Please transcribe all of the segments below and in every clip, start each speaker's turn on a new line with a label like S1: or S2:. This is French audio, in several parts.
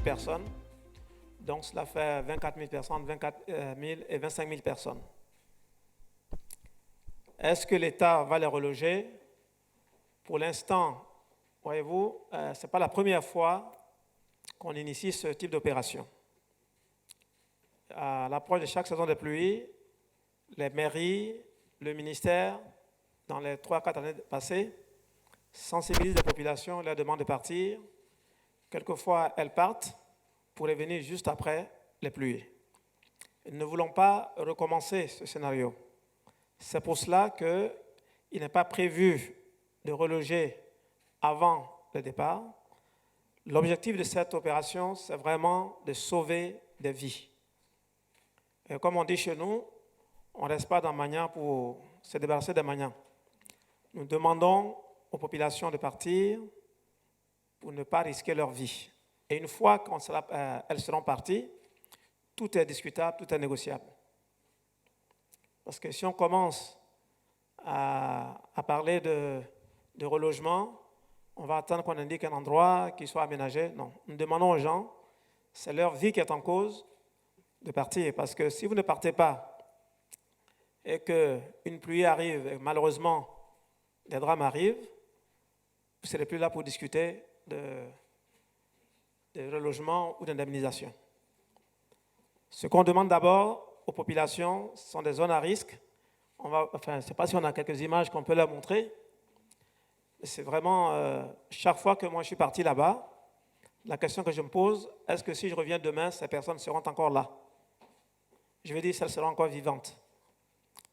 S1: personnes. Donc, cela fait 24 000 personnes, 24 000 et 25 000 personnes. Est-ce que l'État va les reloger? Pour l'instant, voyez-vous, ce n'est pas la première fois qu'on initie ce type d'opération. À l'approche de chaque saison de pluie, les mairies, le ministère, dans les 3-4 années passées, sensibilisent les populations, leur demandent de partir. Quelquefois, elles partent pour revenir juste après les pluies. Nous ne voulons pas recommencer ce scénario. C'est pour cela qu'il n'est pas prévu de reloger avant le départ. L'objectif de cette opération, c'est vraiment de sauver des vies. Et comme on dit chez nous, on ne reste pas dans Magnan pour se débarrasser des Magnans. Nous demandons aux populations de partir pour ne pas risquer leur vie. Et une fois qu'elles seront parties, tout est discutable, tout est négociable. Parce que si on commence à parler de relogement, on va attendre qu'on indique un endroit qui soit aménagé. Non, nous demandons aux gens, c'est leur vie qui est en cause, de partir. Parce que si vous ne partez pas et qu'une pluie arrive, et malheureusement, des drames arrivent, vous ne serez plus là pour discuter de relogement ou d'indemnisation. Ce qu'on demande d'abord aux populations, ce sont des zones à risque. Je ne sais pas si on a quelques images qu'on peut leur montrer. C'est vraiment, chaque fois que moi je suis parti là-bas, la question que je me pose, est-ce que si je reviens demain, ces personnes seront encore là? Je veux dire, elles seront encore vivantes.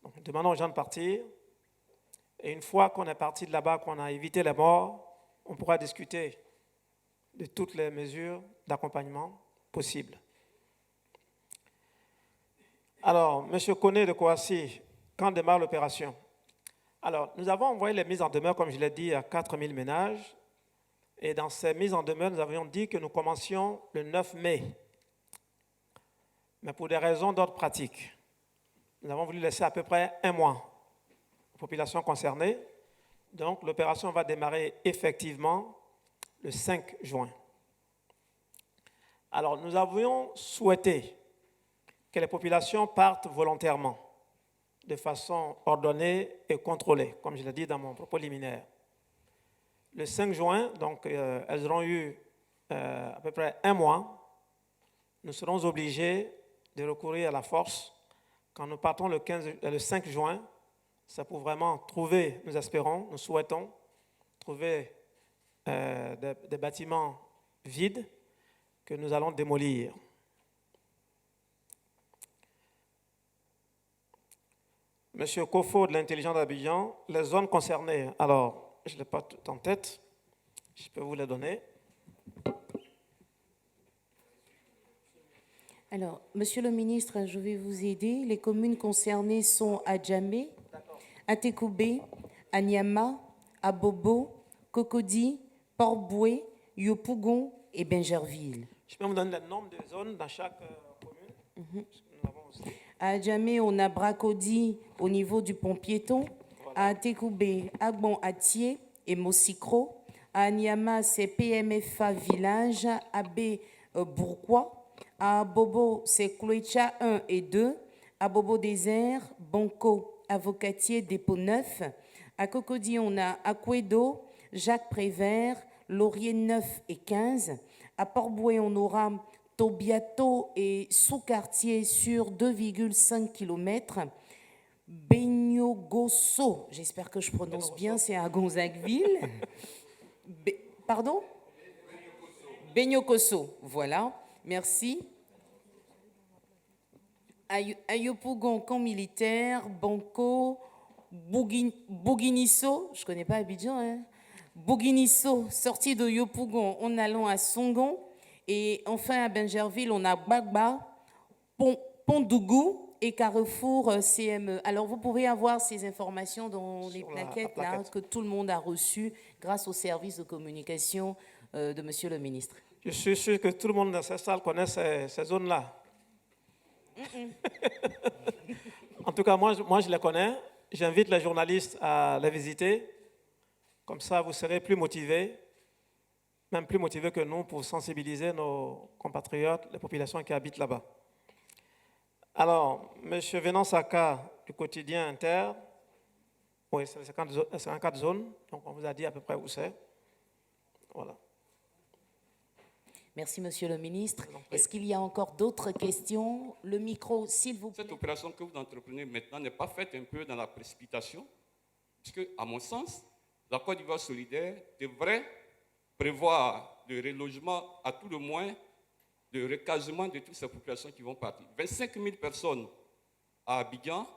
S1: Donc, nous demandons aux gens de partir. Et une fois qu'on est parti de là-bas, qu'on a évité les morts, on pourra discuter de toutes les mesures d'accompagnement possibles. Alors, M. Koné de Kouassi, quand démarre l'opération? Alors, nous avons envoyé les mises en demeure, comme je l'ai dit, à 4 000 ménages. Et dans ces mises en demeure, nous avions dit que nous commencions le 9 mai. Mais pour des raisons d'ordre pratique, nous avons voulu laisser à peu près un mois aux populations concernées. Donc, l'opération va démarrer effectivement le 5 juin. Alors, nous avions souhaité que les populations partent volontairement, de façon ordonnée et contrôlée, comme je l'ai dit dans mon propos liminaire. Le 5 juin, donc, elles auront eu à peu près un mois. Nous serons obligés de recourir à la force. Quand nous partons le 5 juin, c'est pour vraiment trouver, nous espérons, nous souhaitons trouver des bâtiments vides que nous allons démolir. Monsieur Kofo de l'Intelligence d'Abidjan, les zones concernées, alors je ne l'ai pas tout en tête, je peux vous les donner.
S2: Alors, Monsieur le ministre, je vais vous aider. Les communes concernées sont Adjamé, Atekoubé, Anyama, Abobo, Cocody, Port-Boué, Yopougon et Bingerville.
S1: Je peux vous donner le nombre de zones dans chaque commune. Nous avons aussi.
S2: À Adjamé, on a Bracody au niveau du pont piéton. Voilà. À Atekoubé, Agbon-Atier et Mossicro. À Anyama, c'est PMFA Village, AB Bourgois. À Bobo, c'est Cloécha 1 et 2. À Bobo Désert, Banco, Avocatier, Dépôt 9. À Cocody, on a Aquedo, Jacques Prévert, Laurier 9 et 15. À Port-Boué, on aura Tobiato et sous-quartier sur 2,5 km. Benyogoso, j'espère que je prononce bien, c'est à Gonzagueville. Pardon? Benyokoso, voilà, merci. À Yopougon, camp militaire, Banco, Bouguinisso, je ne connais pas Abidjan, hein? Bouguinisso, sortie de Yopougon en allant à Songon. Et enfin, à Bingerville, on a Gbagba, Pont-Dougou et Carrefour CME. Alors, vous pouvez avoir ces informations dans les plaquettes là, que tout le monde a reçues grâce au service de communication de Monsieur le ministre.
S1: Je suis sûr que tout le monde dans cette salle connaît ces zones-là. En tout cas, moi, je les connais. J'invite les journalistes à les visiter. Comme ça, vous serez plus motivés même plus motivés que nous pour sensibiliser nos compatriotes, les populations qui habitent là-bas. Alors, M. Venant Saka du quotidien Inter, oui, c'est 54 zones, donc on vous a dit à peu près où c'est. Voilà.
S2: Merci, Monsieur le ministre. Est-ce qu'il y a encore d'autres questions? Le micro, s'il vous plaît.
S3: Cette opération que vous entreprenez maintenant n'est pas faite un peu dans la précipitation, puisque, à mon sens, la Côte d'Ivoire solidaire devrait prévoir le relogement, à tout le moins, le recasement de toutes ces populations qui vont partir. 25 000 personnes à Abidjan,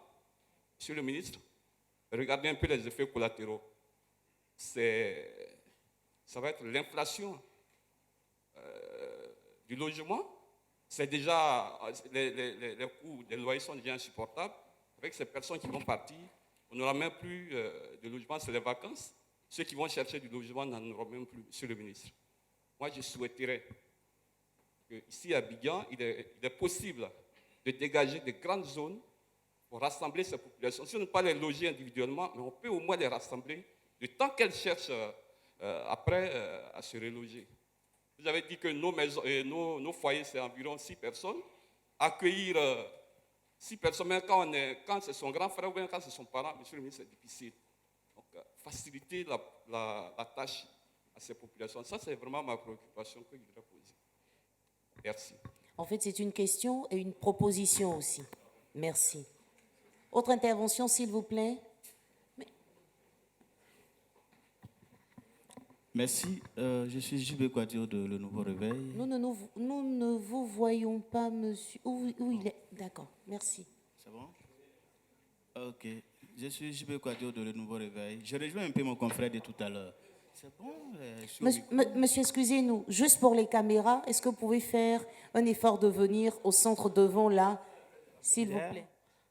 S3: Monsieur le ministre, regardez un peu les effets collatéraux. Ça va être l'inflation du logement. C'est déjà, les coûts des loyers sont déjà insupportables. Avec ces personnes qui vont partir, on n'aura même plus de logement, c'est les vacances. Ceux qui vont chercher du logement n'en auront même plus, Monsieur le ministre. Moi, je souhaiterais qu'ici à Abidjan, il est possible de dégager de grandes zones pour rassembler ces populations. Si on ne peut pas les loger individuellement, mais on peut au moins les rassembler, le temps qu'elles cherchent après à se reloger. Vous avez dit que nos foyers, c'est environ 6 personnes. Accueillir 6 personnes, même quand c'est son grand frère ou bien quand c'est son parent, Monsieur le ministre, c'est difficile. Donc, faciliter la tâche à ces populations. Ça, c'est vraiment ma préoccupation que je voudrais poser. Merci.
S2: En fait, c'est une question et une proposition aussi. Merci. Autre intervention, s'il vous plaît.
S4: Merci. Je suis J.B. Kouadio de Le Nouveau Réveil.
S2: Nous ne vous voyons pas, monsieur. Où il est? D'accord, merci.
S4: C'est bon? Ok. Je suis J.B. Kouadio de Le Nouveau Réveil. Je rejoins un peu mon confrère de tout à l'heure. C'est bon?
S2: Monsieur, excusez-nous, juste pour les caméras, est-ce que vous pouvez faire un effort de venir au centre devant là, s'il vous plaît?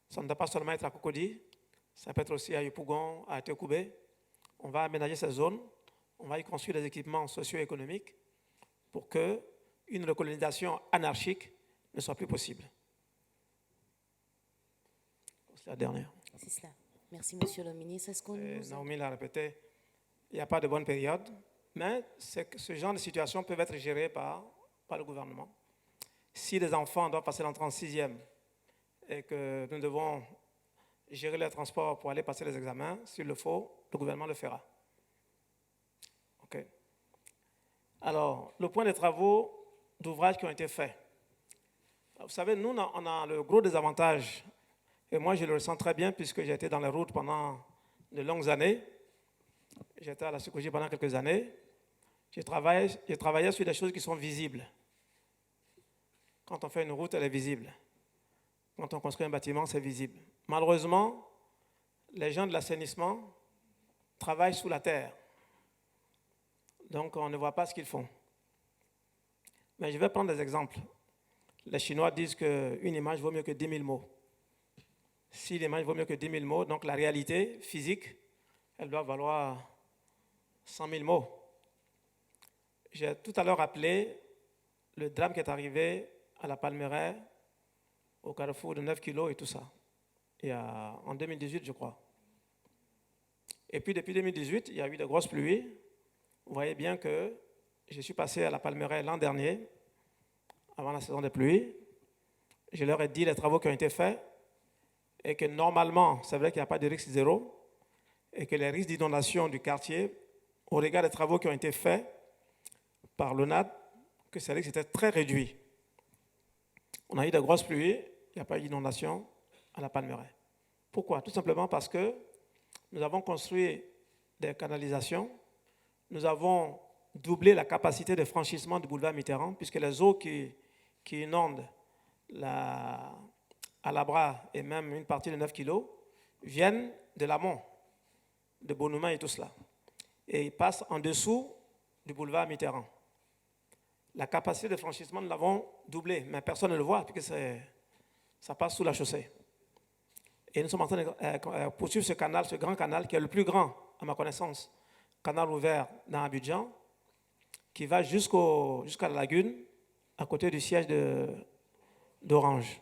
S1: Ça ne doit pas seulement être à Cocody, ça peut être aussi à Yopougon, à Tekoubé. On va aménager ces zones, on va y construire des équipements socio-économiques pour qu'une recolonisation anarchique ne soit plus possible. C'est la dernière.
S2: C'est cela. Merci, monsieur le ministre. Est-ce qu'on
S1: Naomi l'a répété, il n'y a pas de bonne période, mais ce genre de situation peuvent être gérées par le gouvernement. Si les enfants doivent passer l'entrée en sixième et que nous devons gérer les transports pour aller passer les examens, s'il le faut, le gouvernement le fera. OK. Alors, le point des travaux d'ouvrage qui ont été faits. Vous savez, nous, on a le gros désavantage, et moi je le ressens très bien puisque j'ai été dans les routes pendant de longues années. J'étais à la Sukoji pendant quelques années. J'ai travaillé sur des choses qui sont visibles. Quand on fait une route, elle est visible. Quand on construit un bâtiment, c'est visible. Malheureusement, les gens de l'assainissement travaillent sous la terre. Donc, on ne voit pas ce qu'ils font. Mais je vais prendre des exemples. Les Chinois disent qu'une image vaut mieux que 10 000 mots. Si l'image vaut mieux que 10 000 mots, donc la réalité physique, elle doit valoir 100 000 mots. J'ai tout à l'heure rappelé le drame qui est arrivé à la Palmeraie, au carrefour de 9 kilos et tout ça, en 2018, je crois. Et puis, depuis 2018, il y a eu de grosses pluies. Vous voyez bien que je suis passé à la Palmeraie l'an dernier, avant la saison des pluies. Je leur ai dit les travaux qui ont été faits et que normalement, c'est vrai qu'il n'y a pas de risque zéro et que les risques d'inondation du quartier, au regard des travaux qui ont été faits par l'ONAD, que ces risques étaient très réduits. On a eu de grosses pluies, il n'y a pas eu d'inondation à la Palmeraie. Pourquoi? Tout simplement parce que nous avons construit des canalisations, nous avons doublé la capacité de franchissement du boulevard Mitterrand, puisque les eaux qui inondent Alabra et même une partie de 9 kilos viennent de l'amont, de Bonouma et tout cela. Et ils passent en dessous du boulevard Mitterrand. La capacité de franchissement, nous l'avons doublée, mais personne ne le voit, puisque ça passe sous la chaussée. Et nous sommes en train de poursuivre ce canal, ce grand canal, qui est le plus grand, à ma connaissance, canal ouvert dans Abidjan, qui va jusqu'à la lagune, à côté du siège d'Orange.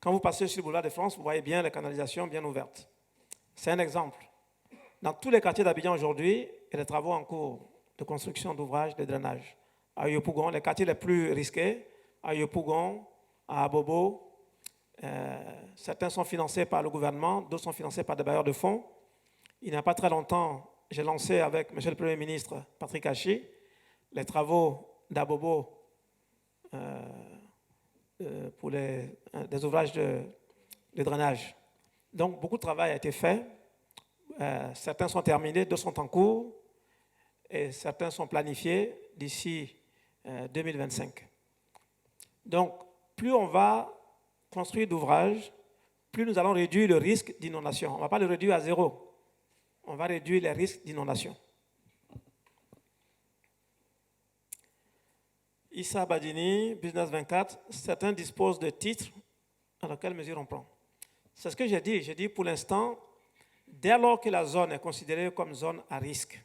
S1: Quand vous passez sur le boulevard de France, vous voyez bien les canalisations bien ouvertes. C'est un exemple. Dans tous les quartiers d'Abidjan aujourd'hui, il y a des travaux en cours. de construction d'ouvrages de drainage. À Yopougon, les quartiers les plus risqués, à Yopougon, à Abobo, certains sont financés par le gouvernement, d'autres sont financés par des bailleurs de fonds. Il n'y a pas très longtemps, j'ai lancé avec M. le Premier ministre Patrick Hachi les travaux d'Abobo pour des ouvrages de drainage. Donc, beaucoup de travail a été fait. Certains sont terminés, d'autres sont en cours, et certains sont planifiés d'ici 2025. Donc, plus on va construire d'ouvrages, plus nous allons réduire le risque d'inondation. On ne va pas le réduire à zéro. On va réduire les risques d'inondation. Issa Badini, Business 24, certains disposent de titres. Alors, quelle mesure on prend? C'est ce que j'ai dit. J'ai dit pour l'instant, dès lors que la zone est considérée comme zone à risque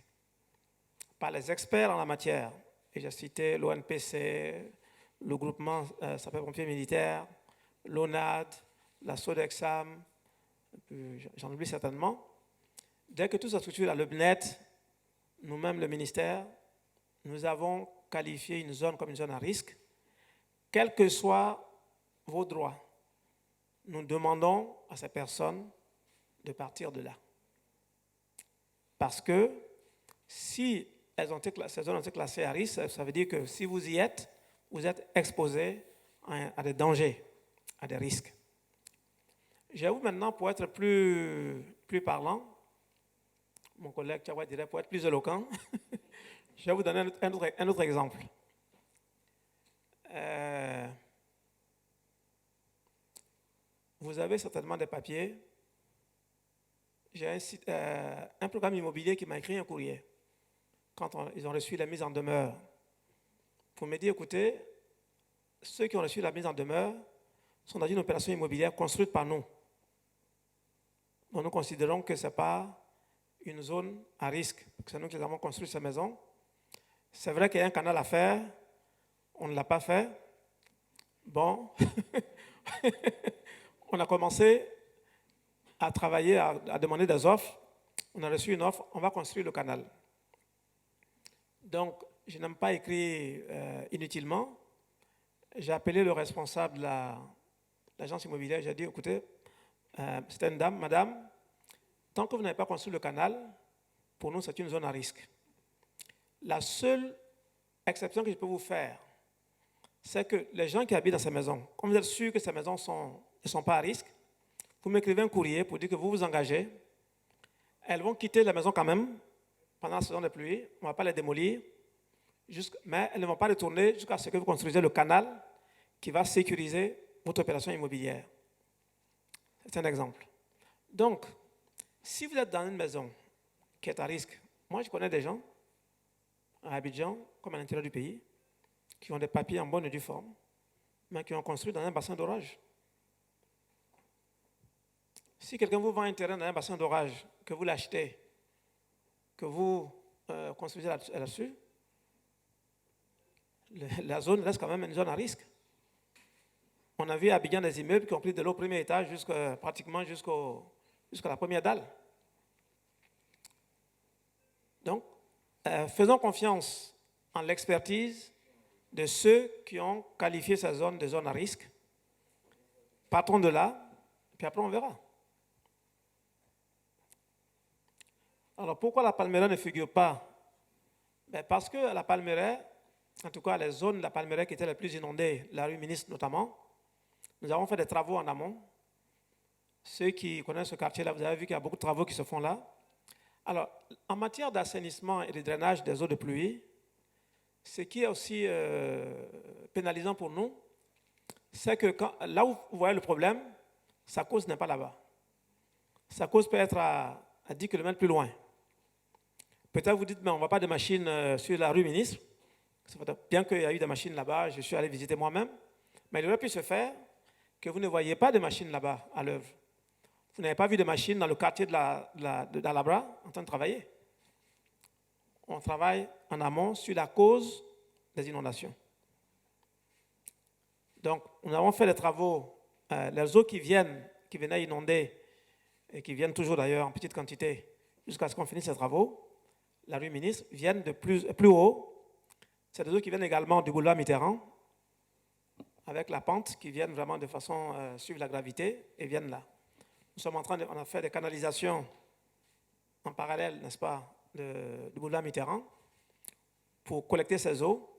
S1: par les experts en la matière, et j'ai cité l'ONPC, le groupement sapeurs-pompiers militaires, l'ONAD, la SODEXAM, j'en oublie certainement. Dès que toute cette structure, le BNET, nous-mêmes le ministère, nous avons qualifié une zone comme une zone à risque, quels que soient vos droits. Nous demandons à ces personnes de partir de là. Parce que si ces zones ont été classées à risque, ça veut dire que si vous y êtes, vous êtes exposé à des dangers, à des risques. J'avoue maintenant, pour être plus parlant, mon collègue Tchawa dirait pour être plus éloquent, je vais vous donner un autre exemple. Vous avez certainement des papiers. J'ai un programme immobilier qui m'a écrit un courrier quand ils ont reçu la mise en demeure pour me dire, écoutez, ceux qui ont reçu la mise en demeure sont dans une opération immobilière construite par nous. Donc nous considérons que ce n'est pas une zone à risque. C'est nous qui avons construit ces maisons. C'est vrai qu'il y a un canal à faire. On ne l'a pas fait. Bon, on a commencé à travailler, à demander des offres. On a reçu une offre, on va construire le canal. Donc, je n'aime pas écrire inutilement. J'ai appelé le responsable de l'agence immobilière. J'ai dit, écoutez, c'était une dame, madame, tant que vous n'avez pas construit le canal, pour nous, c'est une zone à risque. La seule exception que je peux vous faire, c'est que les gens qui habitent dans ces maisons, comme vous êtes sûr que ces maisons ne sont pas à risque, vous m'écrivez un courrier pour dire que vous vous engagez. Elles vont quitter la maison quand même pendant la saison de pluie. On ne va pas les démolir, mais elles ne vont pas retourner jusqu'à ce que vous construisez le canal qui va sécuriser votre opération immobilière. C'est un exemple. Donc, si vous êtes dans une maison qui est à risque, moi je connais des gens à Abidjan, comme à l'intérieur du pays, qui ont des papiers en bonne et due forme, mais qui ont construit dans un bassin d'orage. Si quelqu'un vous vend un terrain dans un bassin d'orage, que vous l'achetez, que vous construisez là-dessus, la zone reste quand même une zone à risque. On a vu à Abidjan des immeubles qui ont pris de l'eau au premier étage pratiquement jusqu'à la première dalle. Donc, faisons confiance en l'expertise de ceux qui ont qualifié ces zones de zones à risque. Partons de là, puis après on verra. Alors, pourquoi la Palmeraie ne figure pas? Parce que la Palmeraie, en tout cas les zones de la Palmeraie qui étaient les plus inondées, la rue Ministre notamment, nous avons fait des travaux en amont. Ceux qui connaissent ce quartier-là, vous avez vu qu'il y a beaucoup de travaux qui se font là. Alors, en matière d'assainissement et de drainage des eaux de pluie, ce qui est aussi pénalisant pour nous, c'est que là où vous voyez le problème, sa cause n'est pas là-bas. Sa cause peut être à 10 km plus loin. Peut-être vous dites, mais on ne voit pas de machines sur la rue Ministre. Bien qu'il y a eu des machines là-bas, je suis allé visiter moi-même. Mais il aurait pu se faire que vous ne voyez pas de machines là-bas à l'œuvre. Vous n'avez pas vu de machines dans le quartier d'Alabra en train de travailler. On travaille en amont sur la cause des inondations. Donc, nous avons fait des travaux. Les eaux qui venaient inonder, et qui viennent toujours d'ailleurs en petite quantité, jusqu'à ce qu'on finisse ces travaux, la rue Ministre, viennent de plus haut. C'est des eaux qui viennent également du boulevard Mitterrand, avec la pente, qui viennent vraiment de façon suivre la gravité et viennent là. Nous sommes on a fait des canalisations en parallèle, n'est-ce pas, du boulevard Mitterrand, pour collecter ces eaux,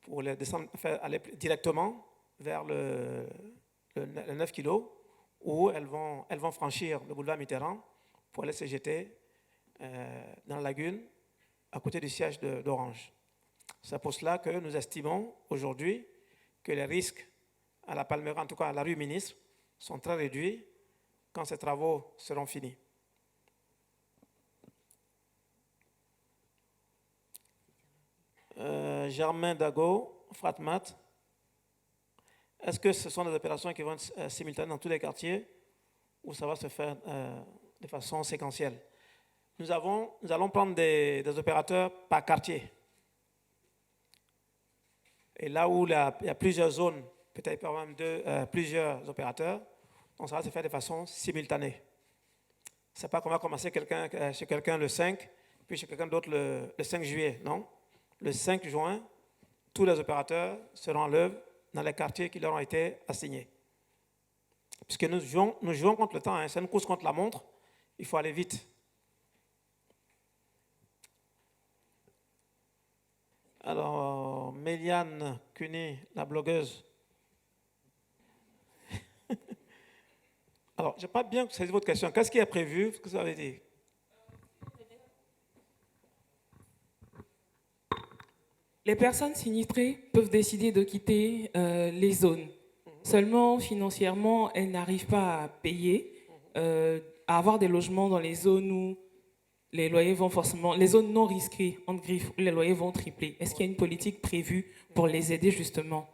S1: pour les descendre, aller directement vers le 9 kg, où elles vont franchir le boulevard Mitterrand pour aller se jeter dans la lagune à côté du siège d'Orange. C'est pour cela que nous estimons aujourd'hui que les risques à la Palmera, en tout cas à la rue Ministre, sont très réduits quand ces travaux seront finis. Germain Dago, Fratmat, est-ce que ce sont des opérations qui vont être simultanées dans tous les quartiers ou ça va se faire de façon séquentielle? Nous allons prendre des opérateurs par quartier. Et là où il y a plusieurs zones, peut-être même plusieurs opérateurs, donc ça va se faire de façon simultanée. Ce n'est pas qu'on va commencer chez quelqu'un le 5, puis chez quelqu'un d'autre le 5 juillet, non. Le 5 juin, tous les opérateurs seront en l'œuvre dans les quartiers qui leur ont été assignés. Puisque nous jouons contre le temps, hein, c'est une course contre la montre, il faut aller vite. Alors, Méliane Cuny, la blogueuse. Alors, je n'ai pas bien saisi votre question. Qu'est-ce qui est prévu? Qu'est-ce que vous avez dit?
S5: Les personnes sinistrées peuvent décider de quitter les zones. Seulement, financièrement, elles n'arrivent pas à payer, à avoir des logements dans les zones où les loyers vont forcément, les zones non risquées, entre griffes, où les loyers vont tripler. Est-ce qu'il y a une politique prévue pour les aider justement?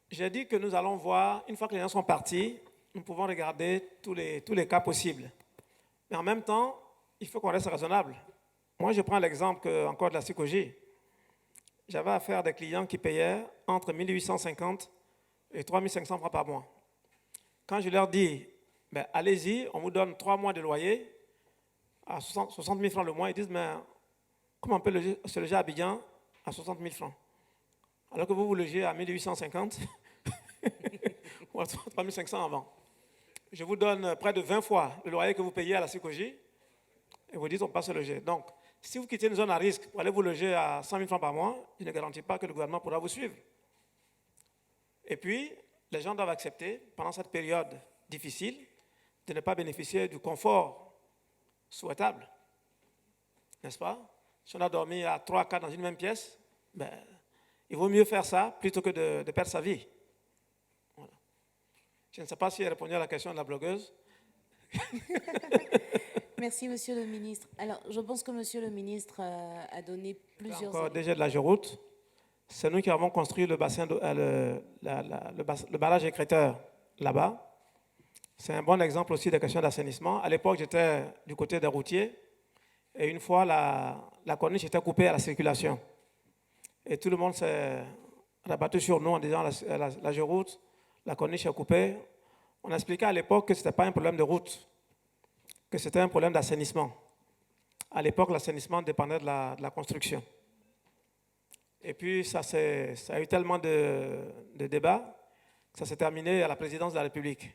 S1: J'ai dit que nous allons voir, une fois que les gens sont partis, nous pouvons regarder tous les cas possibles. Mais en même temps, il faut qu'on reste raisonnable. Moi, je prends l'exemple encore de la psychologie. J'avais affaire à des clients qui payaient entre 1 850 et 3 500 francs par mois. Quand je leur dis, ben, allez-y, on vous donne 3 mois de loyer à 60 000 francs le mois, ils disent, mais comment on peut se loger à Abidjan à 60 000 francs? Alors que vous logez à 1 850 ou à 3 500 avant. Je vous donne près de 20 fois le loyer que vous payez à la CICOJ et vous dites, on peut se loger. Donc, si vous quittez une zone à risque pour aller vous loger à 100 000 francs par mois, je ne garantis pas que le gouvernement pourra vous suivre. Et puis, les gens doivent accepter, pendant cette période difficile, de ne pas bénéficier du confort souhaitable. N'est-ce pas? Si on a dormi à 3-4 dans une même pièce, ben, il vaut mieux faire ça plutôt que de perdre sa vie. Voilà. Je ne sais pas si j'ai répondu à la question de la blogueuse.
S2: Merci, Monsieur le ministre. Alors, je pense que Monsieur le ministre a donné plusieurs...
S1: Encore DG de la Géroute, c'est nous qui avons construit le bassin, le barrage écrêteur là-bas. C'est un bon exemple aussi des questions d'assainissement. À l'époque, j'étais du côté des routiers et une fois, la corniche était coupée à la circulation. Et tout le monde s'est rabattu sur nous en disant la Géroute, la corniche est coupée. On expliquait à l'époque que ce n'était pas un problème de route, que c'était un problème d'assainissement. À l'époque, l'assainissement dépendait de la construction. Et puis, ça a eu tellement de débats que ça s'est terminé à la présidence de la République.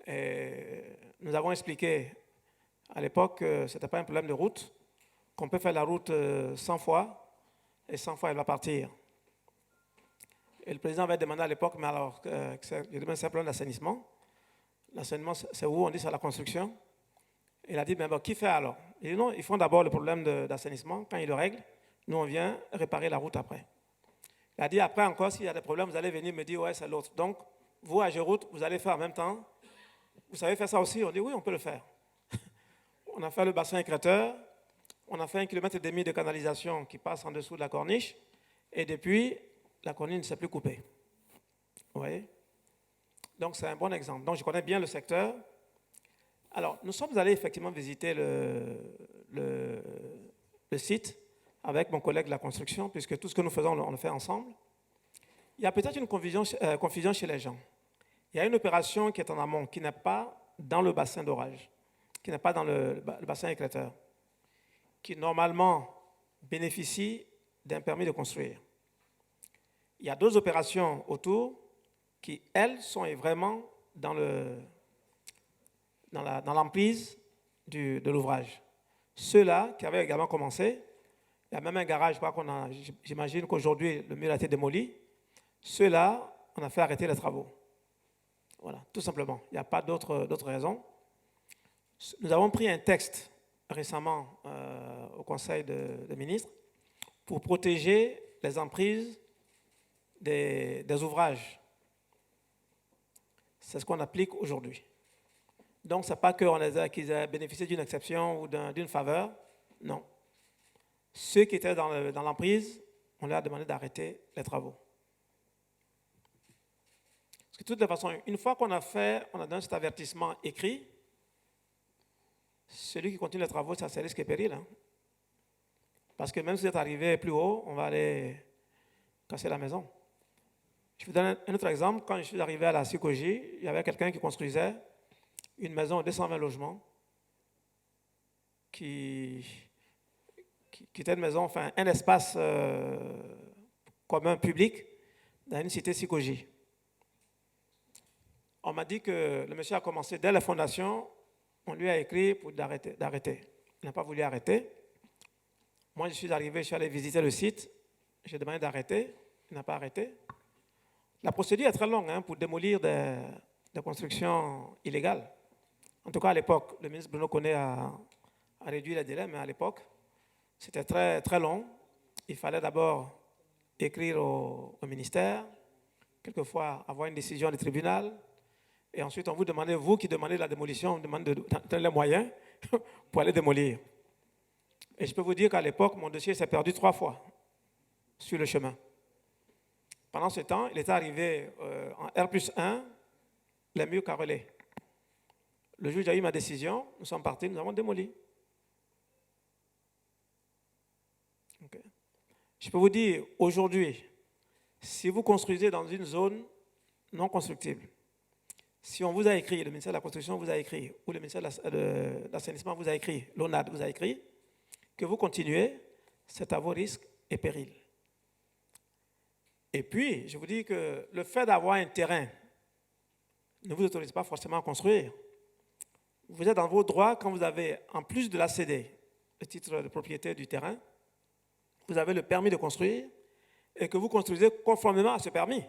S1: Et nous avons expliqué à l'époque que ce n'était pas un problème de route, qu'on peut faire la route 100 fois, et 100 fois elle va partir. Et le président avait demandé à l'époque, mais alors, c'est un problème d'assainissement. L'assainissement, c'est où? On dit c'est la construction. Il a dit, mais bon, qui fait alors? Il dit non, ils font d'abord le problème d'assainissement. Quand ils le règlent, nous on vient réparer la route après. Il a dit, après encore, s'il y a des problèmes, vous allez venir me dire, ouais, c'est l'autre. Donc, vous, à Géroute, vous allez faire en même temps. Vous savez faire ça aussi? On dit, oui, on peut le faire. On a fait le bassin écrêteur. On a fait 1,5 km de canalisation qui passe en dessous de la corniche. Et depuis, la corniche ne s'est plus coupée. Vous voyez? Donc, c'est un bon exemple. Donc, je connais bien le secteur. Alors, nous sommes allés effectivement visiter le site avec mon collègue de la construction, puisque tout ce que nous faisons, on le fait ensemble. Il y a peut-être une confusion chez les gens. Il y a une opération qui est en amont, qui n'est pas dans le bassin d'orage, qui n'est pas dans le bassin écrêteur. qui normalement bénéficient d'un permis de construire. Il y a d'autres opérations autour qui, elles, sont vraiment dans l'emprise de l'ouvrage. Ceux-là qui avaient également commencé, il y a même un garage, je crois j'imagine qu'aujourd'hui le mur a été démoli. Ceux-là, on a fait arrêter les travaux. Voilà, tout simplement. Il n'y a pas d'autres raisons. Nous avons pris un texte récemment au Conseil des ministres pour protéger les emprises des ouvrages. C'est ce qu'on applique aujourd'hui. Donc, ce n'est pas qu'ils aient bénéficié d'une exception ou d'une faveur. Non. Ceux qui étaient dans l'emprise, on leur a demandé d'arrêter les travaux. Parce que de toutes les façons, une fois qu'on a donné cet avertissement écrit, celui qui continue les travaux, ça c'est risque et péril. Hein. Parce que même si vous êtes arrivé plus haut, on va aller casser la maison. Je vous donne un autre exemple. Quand je suis arrivé à la Sikoji, il y avait quelqu'un qui construisait une maison de 220 logements qui était une maison, enfin un espace commun public dans une cité Sikoji. On m'a dit que le monsieur a commencé dès la fondation, on lui a écrit pour d'arrêter. Il n'a pas voulu arrêter. Moi, je suis arrivé, je suis allé visiter le site, j'ai demandé d'arrêter, il n'a pas arrêté. La procédure est très longue pour démolir des constructions illégales. En tout cas, à l'époque, le ministre Bruno Koné a réduit les délais, mais à l'époque, c'était très, très long. Il fallait d'abord écrire au ministère, quelquefois avoir une décision du tribunal, et ensuite on vous demandait, vous qui demandez la démolition, on vous demande de donner les moyens pour aller démolir. Et je peux vous dire qu'à l'époque, mon dossier s'est perdu 3 fois sur le chemin. Pendant ce temps, il était arrivé en R+1, les murs carrelés. Le juge a eu ma décision, nous sommes partis, nous avons démoli. Okay. Je peux vous dire, aujourd'hui, si vous construisez dans une zone non constructible, si on vous a écrit, le ministère de la Construction vous a écrit, ou le ministère de l'Assainissement vous a écrit, l'ONAD vous a écrit, que vous continuez, c'est à vos risques et périls. Et puis, je vous dis que le fait d'avoir un terrain ne vous autorise pas forcément à construire. Vous êtes dans vos droits quand vous avez, en plus de l'ACD, le titre de propriété du terrain, vous avez le permis de construire et que vous construisez conformément à ce permis.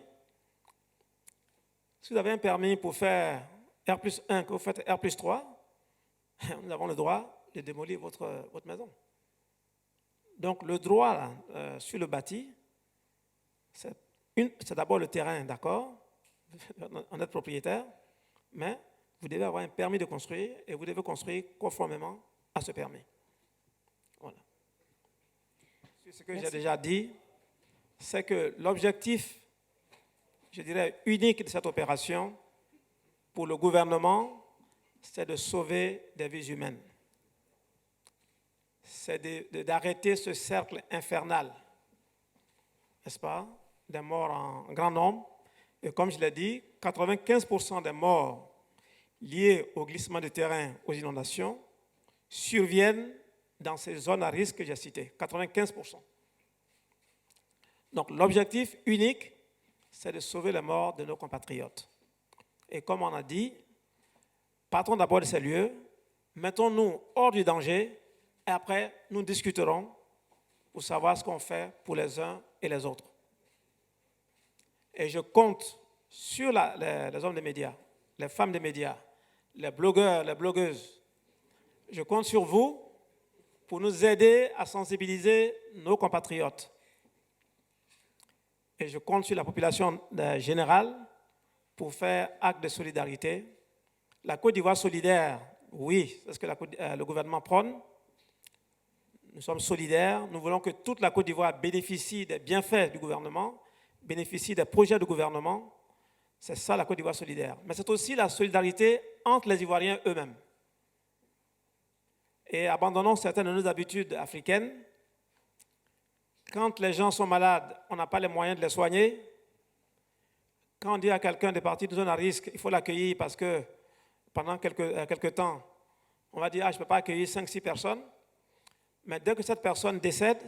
S1: Si vous avez un permis pour faire R+1, que vous faites R+3, nous avons le droit de démolir votre maison. Donc le droit là, sur le bâti, c'est d'abord le terrain, d'accord, en être propriétaire, mais vous devez avoir un permis de construire et vous devez construire conformément à ce permis. Voilà. Ce que j'ai déjà dit, c'est que l'objectif, je dirais, unique de cette opération pour le gouvernement, c'est de sauver des vies humaines. C'est d'arrêter ce cercle infernal, n'est-ce pas, des morts en grand nombre. Et comme je l'ai dit, 95% des morts liés au glissement de terrain, aux inondations, surviennent dans ces zones à risque que j'ai citées, 95%. Donc l'objectif unique, c'est de sauver les morts de nos compatriotes. Et comme on a dit, partons d'abord de ces lieux, mettons-nous hors du danger, et après nous discuterons pour savoir ce qu'on fait pour les uns et les autres. Et je compte sur les hommes des médias, les femmes des médias, les blogueurs, les blogueuses. Je compte sur vous pour nous aider à sensibiliser nos compatriotes. Et je compte sur la population générale pour faire acte de solidarité. La Côte d'Ivoire solidaire, oui, c'est ce que le gouvernement prône. Nous sommes solidaires. Nous voulons que toute la Côte d'Ivoire bénéficie des bienfaits du gouvernement, bénéficie des projets du gouvernement. C'est ça la Côte d'Ivoire solidaire. Mais c'est aussi la solidarité entre les Ivoiriens eux-mêmes. Et abandonnons certaines de nos habitudes africaines. Quand les gens sont malades, on n'a pas les moyens de les soigner. Quand on dit à quelqu'un de partir d'une zone à risque, il faut l'accueillir parce que pendant quelques temps, on va dire « ah, je ne peux pas accueillir 5-6 personnes ». Mais dès que cette personne décède,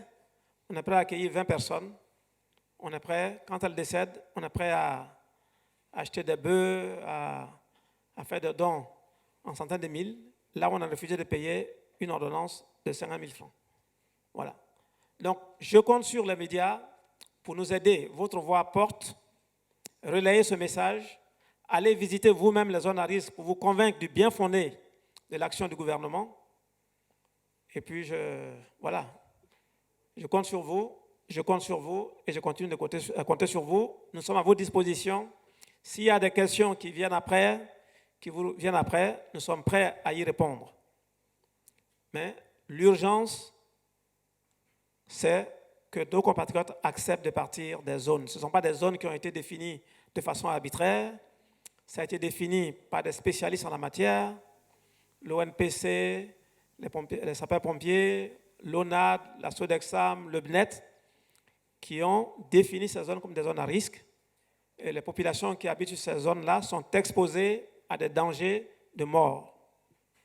S1: on est prêt à accueillir 20 personnes. On est prêt, quand elle décède, on est prêt à acheter des bœufs, à faire des dons en centaines de mille. Là, on a refusé de payer une ordonnance de 50 000 francs. Voilà. Donc, je compte sur les médias pour nous aider. Votre voix porte. Relayez ce message. Allez visiter vous-même les zones à risque pour vous convaincre du bien fondé de l'action du gouvernement. Et puis, voilà. Je compte sur vous. Je compte sur vous et je continue à compter sur vous. Nous sommes à votre disposition. S'il y a des questions qui vous viennent après, nous sommes prêts à y répondre. Mais l'urgence, c'est que nos compatriotes acceptent de partir des zones. Ce ne sont pas des zones qui ont été définies de façon arbitraire. Ça a été défini par des spécialistes en la matière, l'ONPC, les sapeurs-pompiers, l'ONAD, la Sodexam, le BNET, qui ont défini ces zones comme des zones à risque. Et les populations qui habitent sur ces zones-là sont exposées à des dangers de mort.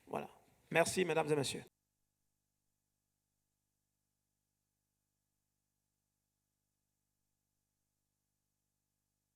S1: Voilà. Merci, mesdames et messieurs.